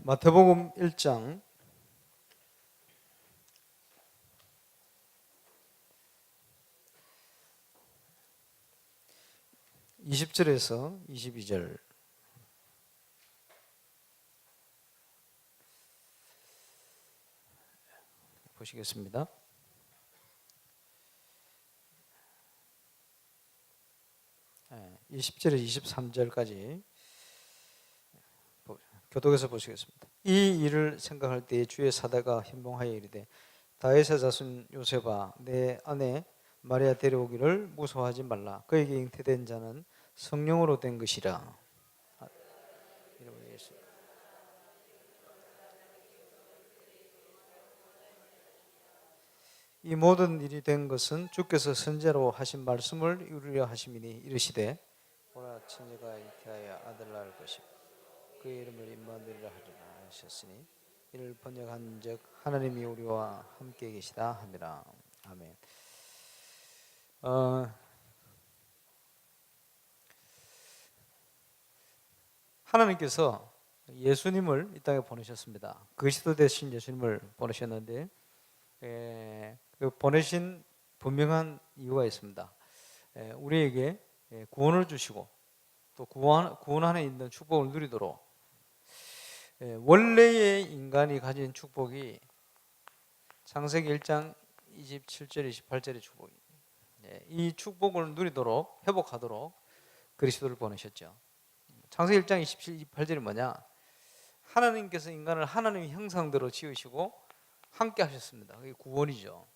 마태복음 1장 20절에서 22절 보시겠습니다. 네, 20절에서 23절까지 교독에서 보시겠습니다. 이 일을 생각할 때에 주의 사대가 현몽하여 이르되 다윗의 자손 요셉아 내 아내 마리아 데려오기를 무서워하지 말라. 그에게 잉태된 자는 성령으로 된 것이라. 이름으로 예수. 이 모든 일이 된 것은 주께서 선제로 하신 말씀을 이루려 하심이니 이르시되 보라 처녀가 잉태하여 아들 낳을 것이요 그의 이름을 임마누엘이라 하리라 하셨으니 이를 번역한즉 하나님이 우리와 함께 계시다 함이라. 아멘. 하나님께서 예수님을 이 땅에 보내셨습니다. 그리스도 되신 예수님을 보내셨는데 그 보내신 분명한 이유가 있습니다. 우리에게 구원을 주시고 또 구원 안에 있는 축복을 누리도록 원래의 인간이 가진 축복이 창세기 1장 27절 28절의 축복입니다. 이 축복을 누리도록 회복하도록 그리스도를 보내셨죠. 창세기 1장 27, 28절이 뭐냐? 하나님께서 인간을 하나님의 형상대로 지으시고 함께 하셨습니다. 그게 구원이죠.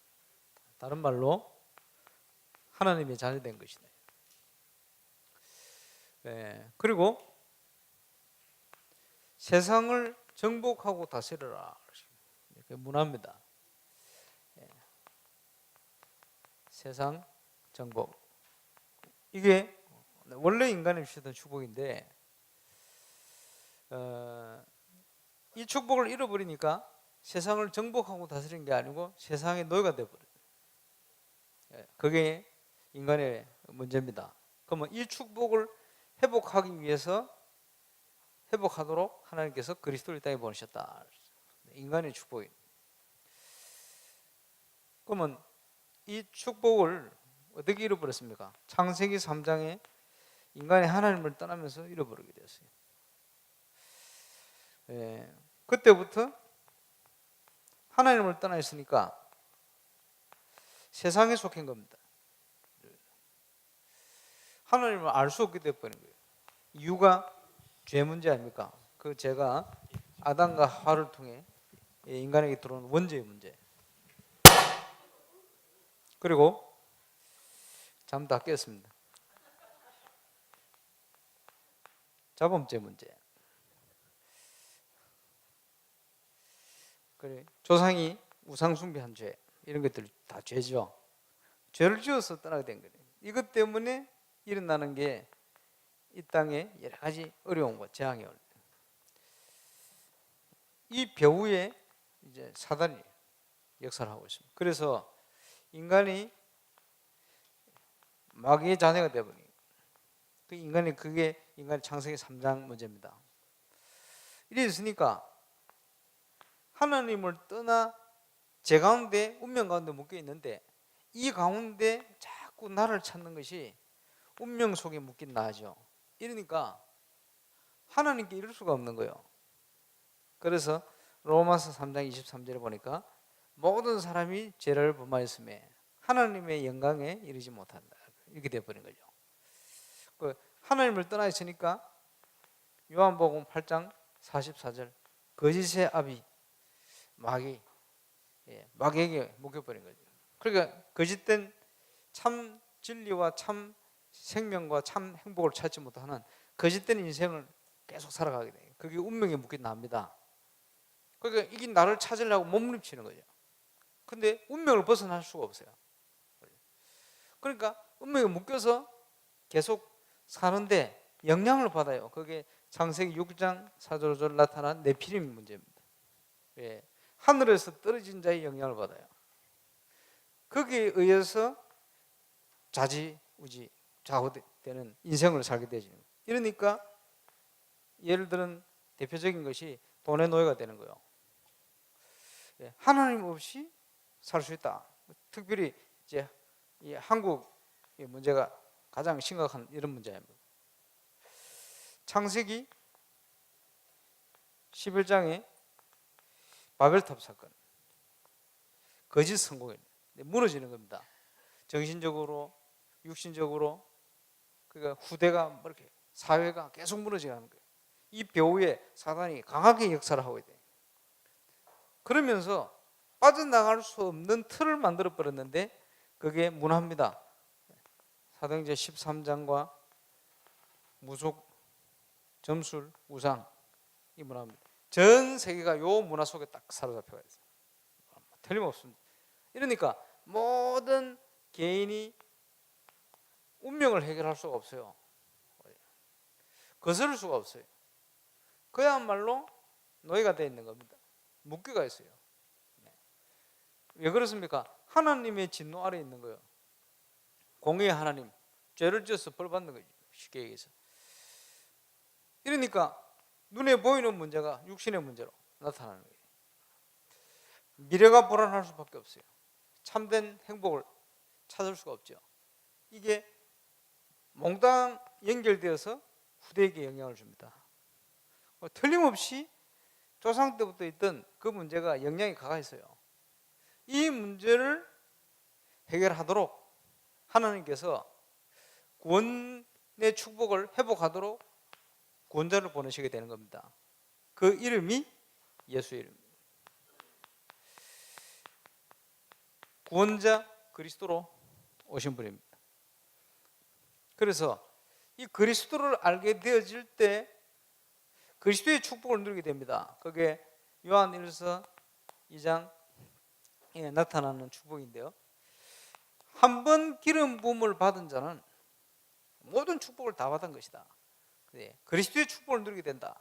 다른 말로 하나님의 자녀된 것이네. 그리고 세상을 정복하고 다스려라. 이렇게 문화입니다. 세상 정복. 이게 원래 인간이 주셨던 축복인데 이 축복을 잃어버리니까 세상을 정복하고 다스리는 게 아니고 세상의 노예가 되어버려요. 그게 인간의 문제입니다. 그러면 이 축복을 회복하기 위해서 회복하도록 하나님께서 그리스도를 이 땅에 보내셨다. 인간의 축복이. 그러면 이 축복을 어떻게 잃어버렸습니까? 창세기 3장에 인간이 하나님을 떠나면서 잃어버리게 되었어요. 그때부터 하나님을 떠나 있으니까 세상에 속한 겁니다. 하나님을 알 수 없게 되어버린 거예요. 이유가 죄 문제 아닙니까? 그 죄가 아담과 하와를 통해 인간에게 들어온 원죄의 문제. 그리고 잠 다 깼습니다. 자범죄 문제. 그래, 조상이 우상 숭배한 죄, 이런 것들 다 죄죠. 죄를 지어서 떠나게 된 거예요. 이것 때문에 일어나는 게 이 땅에 여러 가지 어려움과 재앙이 올 때. 이 배후에 이제 사단이 역사를 하고 있습니다. 그래서 인간이 마귀의 자녀가 되어버린 그게 인간의 창세기 3장 문제입니다. 이랬으니까 하나님을 떠나 제 가운데 운명 가운데 묶여 있는데 이 가운데 자꾸 나를 찾는 것이 운명 속에 묶인 나죠. 이러니까 하나님께 이룰 수가 없는 거예요. 그래서 로마서 3장 23절에 보니까 모든 사람이 죄를 범하였음에 하나님의 영광에 이르지 못한다. 이렇게 되어버린 거죠. 하나님을 떠나 있으니까 요한복음 8장 44절 거짓의 아비 마귀에게 묶여버린 거죠. 그러니까 거짓된 참 진리와 참 생명과 참 행복을 찾지 못하는 거짓된 인생을 계속 살아가게 돼요. 그게 운명에 묶인 납니다. 그러니까 이게 나를 찾으려고 몸부림치는 거죠. 근데 운명을 벗어날 수가 없어요. 그러니까 운명에 묶여서 계속 사는데 영향을 받아요. 그게 창세기 6장 4절 5절 나타난 네피림 문제입니다. 하늘에서 떨어진 자의 영향을 받아요. 거기에 의해서 좌우되는 인생을 살게 되죠. 이러니까 예를 들은 대표적인 것이 돈의 노예가 되는 거예요. 예, 하나님 없이 살 수 있다. 특별히 이제 이 한국의 문제가 가장 심각한 이런 문제입니다. 창세기 11장에 바벨탑 사건, 거짓 성공이 무너지는 겁니다. 정신적으로, 육신적으로. 그러니까 후대가 이렇게 사회가 계속 무너져가는 거예요. 이 배후에 사단이 강하게 역사를 하고 있대요. 그러면서 빠져나갈 수 없는 틀을 만들어 버렸는데 그게 문화입니다. 사도행전 13장과 무속, 점술, 우상, 이 문화입니다. 전 세계가 요 문화 속에 딱 사로잡혀가 있어요. 틀림없습니다. 이러니까 모든 개인이 운명을 해결할 수가 없어요. 거스를 수가 없어요. 그야말로 노예가 되어 있는 겁니다. 묶여가 있어요. 왜 그렇습니까? 하나님의 진노 아래 있는 거예요. 공의의 하나님, 죄를 지어서 벌 받는 거죠. 쉽게 얘기해서. 이러니까 눈에 보이는 문제가 육신의 문제로 나타나는 거예요. 미래가 불안할 수밖에 없어요. 참된 행복을 찾을 수가 없죠. 이게 몽땅 연결되어서 후대에게 영향을 줍니다. 틀림없이 조상 때부터 있던 그 문제가 영향이 가가 있어요. 이 문제를 해결하도록 하나님께서 구원의 축복을 회복하도록 구원자를 보내시게 되는 겁니다. 그 이름이 예수의 이름입니다. 구원자 그리스도로 오신 분입니다. 그래서 이 그리스도를 알게 되어질 때 그리스도의 축복을 누리게 됩니다. 그게 요한 1서 2장에 나타나는 축복인데요. 한 번 기름 부음을 받은 자는 모든 축복을 다 받은 것이다. 그리스도의 축복을 누리게 된다.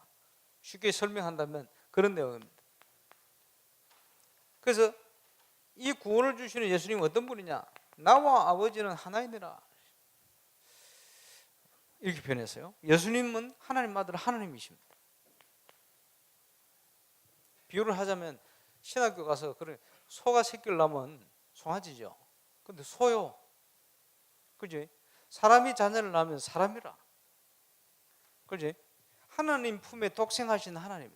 쉽게 설명한다면 그런 내용입니다. 그래서 이 구원을 주시는 예수님은 어떤 분이냐? 나와 아버지는 하나이니라. 이렇게 표현했어요. 예수님은 하나님 아들 하나님이십니다. 비유를 하자면 신학교 가서 그런 소가 새끼를 낳으면 송아지죠. 근데 소요. 그지? 사람이 자녀를 낳으면 사람이라. 그지? 하나님 품에 독생하신 하나님.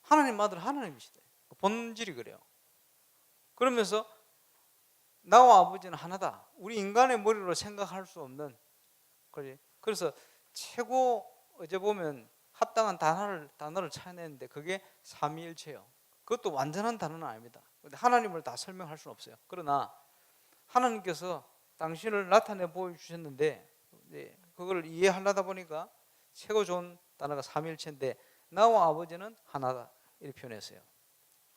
하나님 아들 하나님이시다. 본질이 그래요. 그러면서 나와 아버지는 하나다. 우리 인간의 머리로 생각할 수 없는. 그지? 그래서 최고 어제 보면 합당한 단어를 찾아내는데 그게 삼위일체예요. 그것도 완전한 단어는 아닙니다. 근데 하나님을 다 설명할 수는 없어요. 그러나 하나님께서 당신을 나타내 보여주셨는데 그걸 이해하려다 보니까 최고 좋은 단어가 삼위일체인데 나와 아버지는 하나다 이렇게 표현했어요.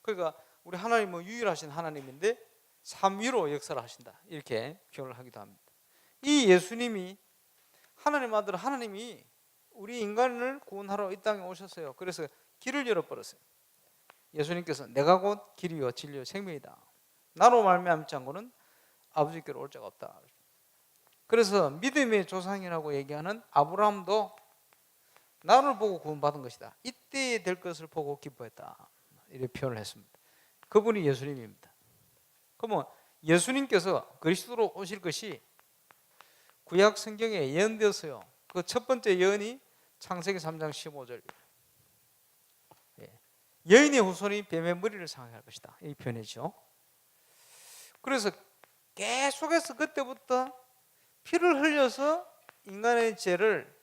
그러니까 우리 하나님은 유일하신 하나님인데 삼위로 역사를 하신다 이렇게 표현을 하기도 합니다. 이 예수님이 하나님 아들 하나님이 우리 인간을 구원하러 이 땅에 오셨어요. 그래서 길을 열어버렸어요. 예수님께서 내가 곧 길이요 진리요 생명이다. 나로 말미암지 않고는 아버지께로 올 자가 없다. 그래서 믿음의 조상이라고 얘기하는 아브라함도 나를 보고 구원받은 것이다. 이때에 될 것을 보고 기뻐했다. 이렇게 표현을 했습니다. 그분이 예수님입니다. 그러면 예수님께서 그리스도로 오실 것이 구약 성경에 예언되었어요. 그 첫 번째 예언이 창세기 3장 15절. 여인의 후손이 뱀의 머리를 상하게 할 것이다. 이 표현이죠. 그래서 계속해서 그때부터 피를 흘려서 인간의 죄를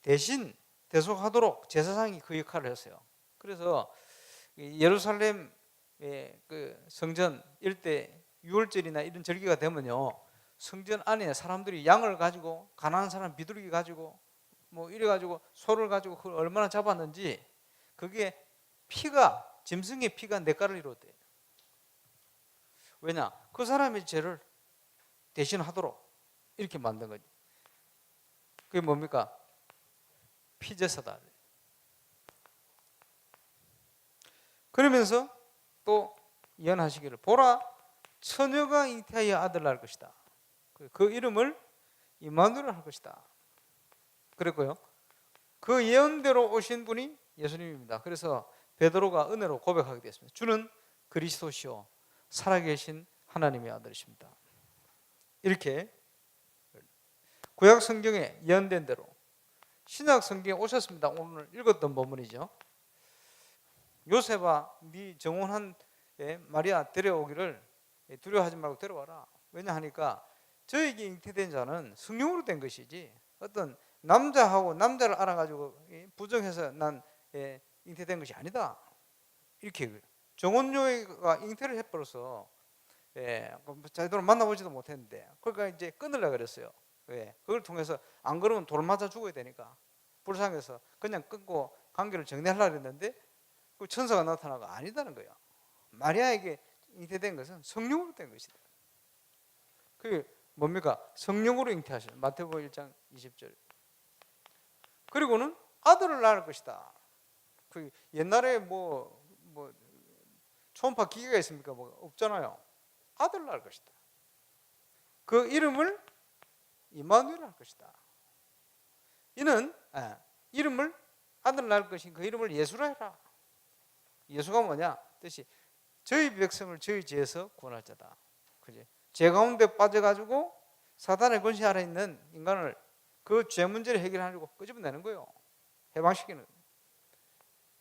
대신 대속하도록 제사장이 그 역할을 했어요. 그래서 예루살렘의 그 성전 일대 유월절이나 이런 절기가 되면요, 성전 안에 사람들이 양을 가지고 가난한 사람 비둘기 가지고 뭐 이래 가지고 소를 가지고 그걸 얼마나 잡았는지 그게 피가 짐승의 피가 냇가를 이뤘대요. 왜냐? 그 사람의 죄를 대신하도록 이렇게 만든 거지. 그게 뭡니까? 피제사다. 그러면서 또 예언하시기를 보라 처녀가 잉태하여 아들 낳을 것이다. 그 이름을 임마누엘 할 것이다. 그랬고요. 그 예언대로 오신 분이 예수님입니다. 그래서 베드로가 은혜로 고백하게 됐습니다. 주는 그리스도시요 살아계신 하나님의 아들이십니다. 이렇게 구약 성경에 예언된 대로 신약 성경에 오셨습니다. 오늘 읽었던 본문이죠. 요셉아, 네 정혼한 마리아 데려오기를 두려워하지 말고 데려와라. 왜냐 하니까 저에게 잉태된 자는 성령으로 된 것이지 어떤 남자하고 남자를 알아가지고 부정해서 난 잉태된 것이 아니다. 이렇게 정혼녀가 잉태를 해버려서 제대로 만나보지도 못했는데 그러니까 이제 끊으려고 그랬어요. 왜? 그걸 통해서 안 그러면 돌 맞아 죽어야 되니까 불쌍해서 그냥 끊고 관계를 정리하려고 했는데 그 천사가 나타나고 아니다는 거예요. 마리아에게 잉태된 것은 성령으로 된 것이다. 그게 뭡니까? 성령으로 잉태하시는 마태복음 1장 20절. 그리고는 아들을 낳을 것이다. 그 옛날에 뭐 초음파 기계가 있습니까? 뭐 없잖아요. 아들을 낳을 것이다. 그 이름을 임마누엘 할 것이다. 이는 이름을 아들 낳을 것인 그 이름을 예수라 해라. 예수가 뭐냐? 뜻이 저희 백성을 저희 죄에서 구원할 자다. 그지? 죄 가운데 빠져가지고 사단의 권세 아래 있는 인간을 그 죄 문제를 해결하려고 끄집어내는 거예요. 해방시키는.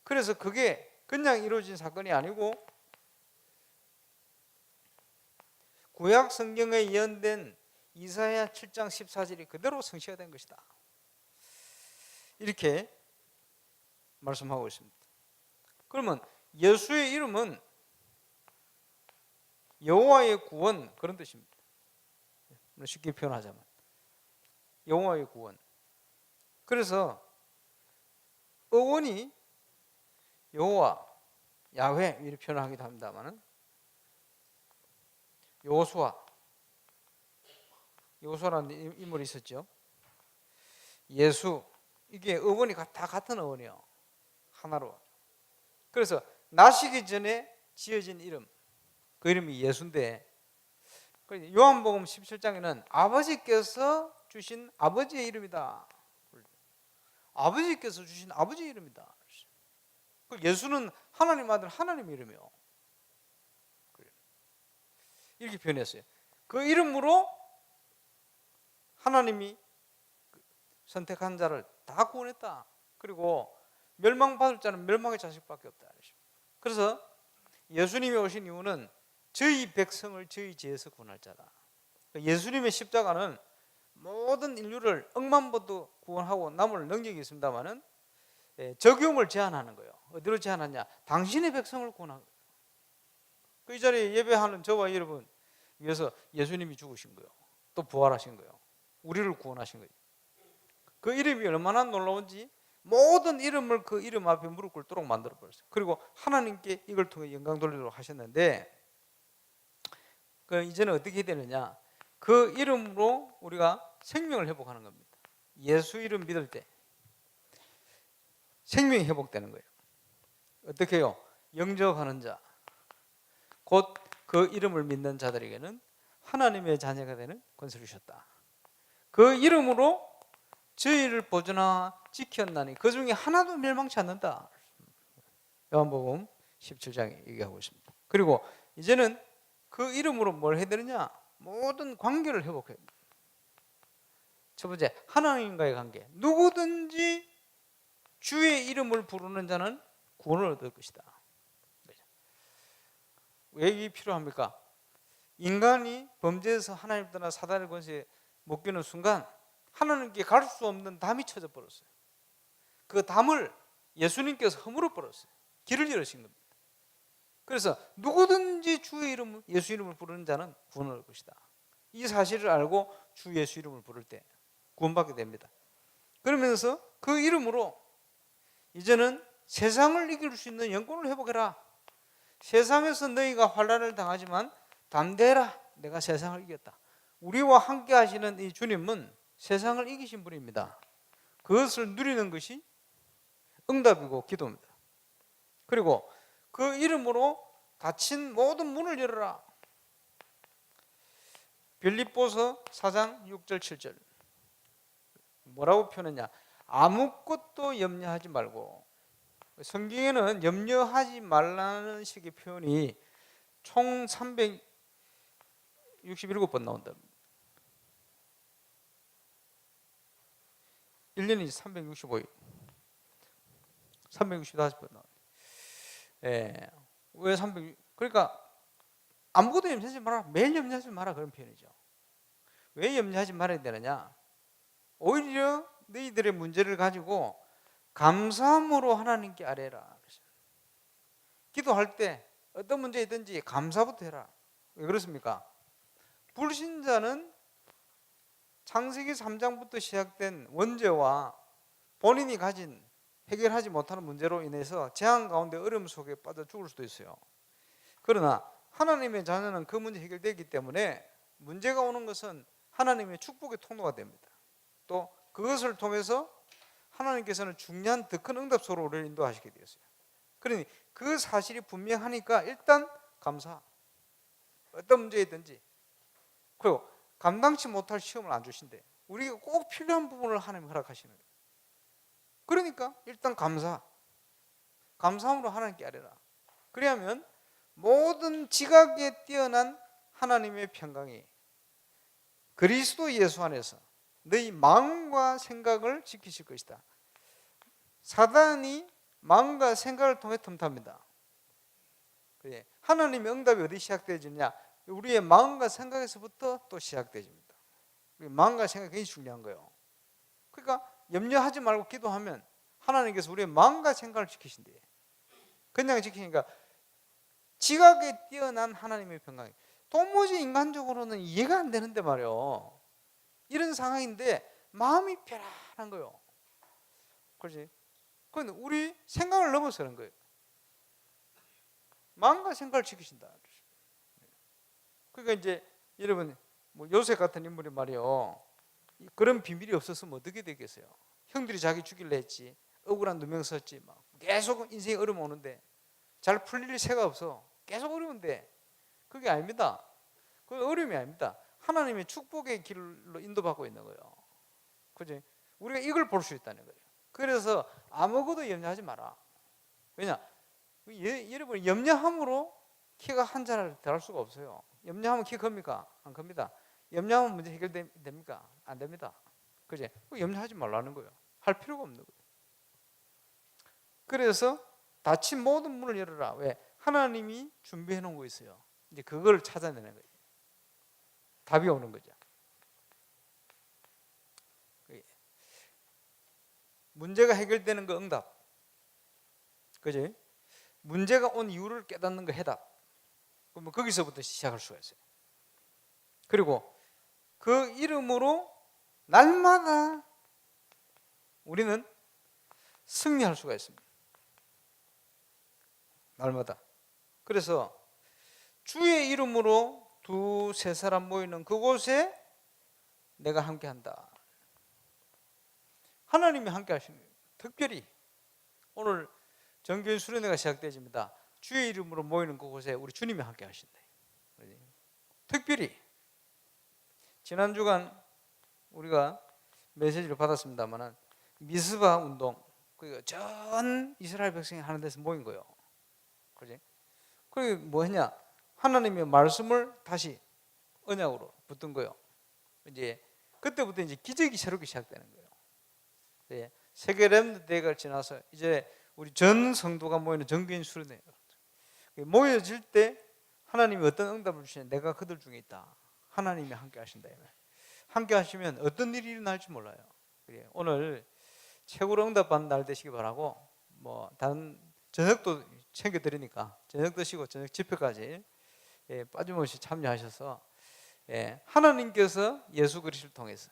그래서 그게 그냥 이루어진 사건이 아니고 구약 성경에 예언된 이사야 7장 14절이 그대로 성취가 된 것이다. 이렇게 말씀하고 있습니다. 그러면 예수의 이름은 여호와의 구원 그런 뜻입니다. 쉽게 표현하자면 여호와의 구원. 그래서 어원이 여호와, 야훼 이렇게 표현하기도 합니다만은 여호수아라는 인물이 있었죠. 예수 이게 어원이 다 같은 어원이에요. 하나로. 그래서 나시기 전에 지어진 이름 그 이름이 예수인데 요한복음 17장에는 아버지께서 주신 아버지의 이름이다. 아버지께서 주신 아버지의 이름이다. 예수는 하나님 아들 하나님의 이름이에요. 이렇게 표현했어요. 그 이름으로 하나님이 선택한 자를 다 구원했다. 그리고 멸망받을 자는 멸망의 자식밖에 없다. 그래서 예수님이 오신 이유는 저희 백성을 저희 죄에서 구원할 자다. 예수님의 십자가는 모든 인류를 억만부도 구원하고 남을 능력이 있습니다만은 적용을 제한하는 거예요. 어디로 제한하냐? 당신의 백성을 구원하는 거예요. 이 자리에 예배하는 저와 여러분 위해서 예수님이 죽으신 거예요. 또 부활하신 거예요. 우리를 구원하신 거예요. 그 이름이 얼마나 놀라운지 모든 이름을 그 이름 앞에 무릎 꿇도록 만들어 버렸어요. 그리고 하나님께 이걸 통해 영광 돌리도록 하셨는데 그 이제는 어떻게 되느냐? 그 이름으로 우리가 생명을 회복하는 겁니다. 예수 이름 믿을 때 생명이 회복되는 거예요. 어떻게 해요? 영접하는 자, 곧 그 이름을 믿는 자들에게는 하나님의 자녀가 되는 권세를 주셨다. 그 이름으로 저희를 보존하나 지켰나니 그 중에 하나도 멸망치 않는다. 요한복음 17장에 얘기하고 있습니다. 그리고 이제는 그 이름으로 뭘 해야 되느냐? 모든 관계를 회복해야 됩니다. 첫 번째, 하나님과의 관계. 누구든지 주의 이름을 부르는 자는 구원을 얻을 것이다. 왜 이게 필요합니까? 인간이 범죄에서 하나님 떠나 사단의 권세에 묶이는 순간 하나님께 갈 수 없는 담이 쳐져 버렸어요. 그 담을 예수님께서 허물어 버렸어요. 길을 열으신 겁니다. 그래서 누구든지 주의 이름, 예수 이름을 부르는 자는 구원을 얻을 것이다. 이 사실을 알고 주 예수 이름을 부를 때 구원받게 됩니다. 그러면서 그 이름으로 이제는 세상을 이길 수 있는 영권을 회복해라. 세상에서 너희가 환난을 당하지만 담대해라. 내가 세상을 이겼다. 우리와 함께 하시는 이 주님은 세상을 이기신 분입니다. 그것을 누리는 것이 응답이고 기도입니다. 그리고 그 이름으로 닫힌 모든 문을 열어라. 빌립보서 4장 6절 7절 뭐라고 표현했냐? 아무것도 염려하지 말고, 성경에는 염려하지 말라는 식의 표현이 총 367번 나온다. 1년이 365일, 365번 나와요. 예. 왜 300? 그러니까 아무것도 염려하지 마라, 매일 염려하지 마라, 그런 표현이죠. 왜 염려하지 말아야 되느냐? 오히려 너희들의 문제를 가지고 감사함으로 하나님께 아뢰라. 기도할 때 어떤 문제이든지 감사부터 해라. 왜 그렇습니까? 불신자는 창세기 3장부터 시작된 원죄와 본인이 가진 해결하지 못하는 문제로 인해서 재앙 가운데 어려움 속에 빠져 죽을 수도 있어요. 그러나 하나님의 자녀는 그 문제 해결되기 때문에 문제가 오는 것은 하나님의 축복의 통로가 됩니다. 또 그것을 통해서 하나님께서는 중요한 더 큰 응답소로 우리를 인도하시게 되었어요. 그러니 그 사실이 분명하니까 일단 감사. 어떤 문제이든지. 그리고 감당치 못할 시험을 안 주신대. 우리가 꼭 필요한 부분을 하나님 허락하시는 거예요. 그러니까 일단 감사. 감사함으로 하나님께 아뢰라. 그래야면 모든 지각에 뛰어난 하나님의 평강이 그리스도 예수 안에서 너희 마음과 생각을 지키실 것이다. 사단이 마음과 생각을 통해 틈탑니다. 하나님의 응답이 어디 시작되어지냐? 우리의 마음과 생각에서부터 또 시작되집니다. 마음과 생각이 굉장히 중요한 거예요. 그러니까 염려하지 말고 기도하면 하나님께서 우리의 마음과 생각을 지키신대요. 그냥 지키니까 지각에 뛰어난 하나님의 평강이 도무지 인간적으로는 이해가 안 되는데 말이에요. 이런 상황인데 마음이 편안한 거예요. 그렇지? 그건 우리 생각을 넘어서 그런 거예요. 마음과 생각을 지키신다. 그러니까 이제 여러분 뭐 요셉 같은 인물이 말이요, 그런 비밀이 없었으면 어떻게 되겠어요? 형들이 자기 죽일래 했지, 억울한 누명 썼지, 막 계속 인생이 어려움 오는데 잘 풀릴 새가 없어. 계속 어려운데 그게 아닙니다. 그 어려움이 아닙니다. 하나님의 축복의 길로 인도받고 있는 거예요. 그지? 우리가 이걸 볼 수 있다는 거예요. 그래서 아무것도 염려하지 마라. 왜냐? 여러분 염려함으로 키가 한 자를 더할 수가 없어요. 염려하면 키 큽니까? 안 큽니다. 염려하면 문제 해결됩니까? 안 됩니다. 그지? 염려하지 말라는 거예요. 할 필요가 없는 거예요. 그래서 닫힌 모든 문을 열어라. 왜? 하나님이 준비해 놓은 거 있어요. 이제 그걸 찾아내는 거예요. 답이 오는 거죠. 문제가 해결되는 거 응답. 그지? 문제가 온 이유를 깨닫는 거 해답. 그러면 거기서부터 시작할 수가 있어요. 그리고 그 이름으로 날마다 우리는 승리할 수가 있습니다. 날마다. 그래서 주의 이름으로 두세 사람 모이는 그곳에 내가 함께 한다. 하나님이 함께 하시는 거예요. 특별히 오늘 정교인 수련회가 시작되집니다. 주의 이름으로 모이는 그곳에 우리 주님이 함께 하신다. 특별히 지난 주간 우리가 메시지를 받았습니다만 미스바 운동, 그러니까 전 이스라엘 백성이 하는 데서 모인 거예요. 그지? 그게 뭐냐? 하나님의 말씀을 다시 언약으로 붙든 거예요. 이제 그때부터 이제 기적이 새롭게 시작되는 거예요. 네. 세계 렘넌트 대회가 지나서 이제 우리 전 성도가 모이는 정교인 수련회 모여질 때 하나님이 어떤 응답을 주시냐? 내가 그들 중에 있다. 하나님이 함께 하신다. 함께 하시면 어떤 일이 일어날지 몰라요. 오늘 최고로 응답받는 날 되시기 바라고, 뭐 다른 저녁도 챙겨드리니까 저녁 드시고 저녁 집회까지 빠짐없이 참여하셔서 하나님께서 예수 그리스도를 통해서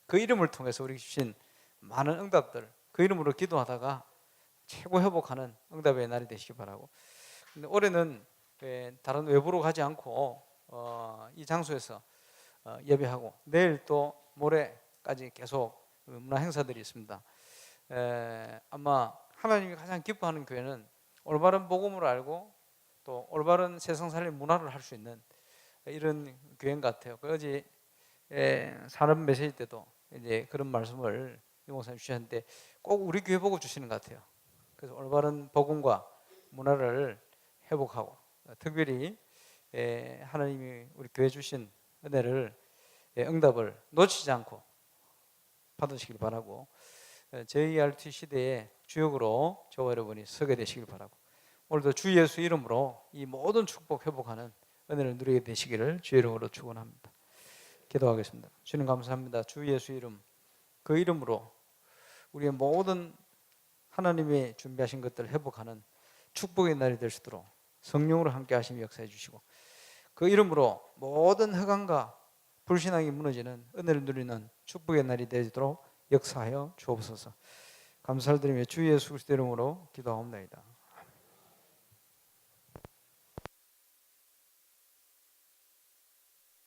그 이름을 통해서 우리에게 주신 많은 응답들, 그 이름으로 기도하다가 최고 회복하는 응답의 날이 되시기 바라고. 근데 올해는 다른 외부로 가지 않고 이 장소에서 예배하고 내일 또 모레까지 계속 문화 행사들이 있습니다. 아마 하나님이 가장 기뻐하는 교회는 올바른 복음을 알고 또 올바른 세상 살림 문화를 할 수 있는 이런 교회인 것 같아요. 어제 산업 메시지 때도 이제 그런 말씀을 유 목사님 주셨는데 꼭 우리 교회 보고 주시는 것 같아요. 그래서 올바른 복음과 문화를 회복하고 특별히 하나님이 우리 교회 주신 은혜를 응답을 놓치지 않고 받으시길 바라고 JRT 시대의 주역으로 저와 여러분이 서게 되시길 바라고 오늘도 주 예수 이름으로 이 모든 축복 회복하는 은혜를 누리게 되시기를 주 이름으로 축원합니다. 기도하겠습니다. 주님 감사합니다. 주 예수 이름 그 이름으로 우리의 모든 하나님이 준비하신 것들을 회복하는 축복의 날이 될 수 있도록 성령으로 함께 하시며 역사해 주시고 그 이름으로 모든 허강과 불신앙이 무너지는 은혜를 누리는 축복의 날이 되도록 역사하여 주옵소서. 감사를 드리며 주 예수 그리스도 이름으로 기도하옵나이다.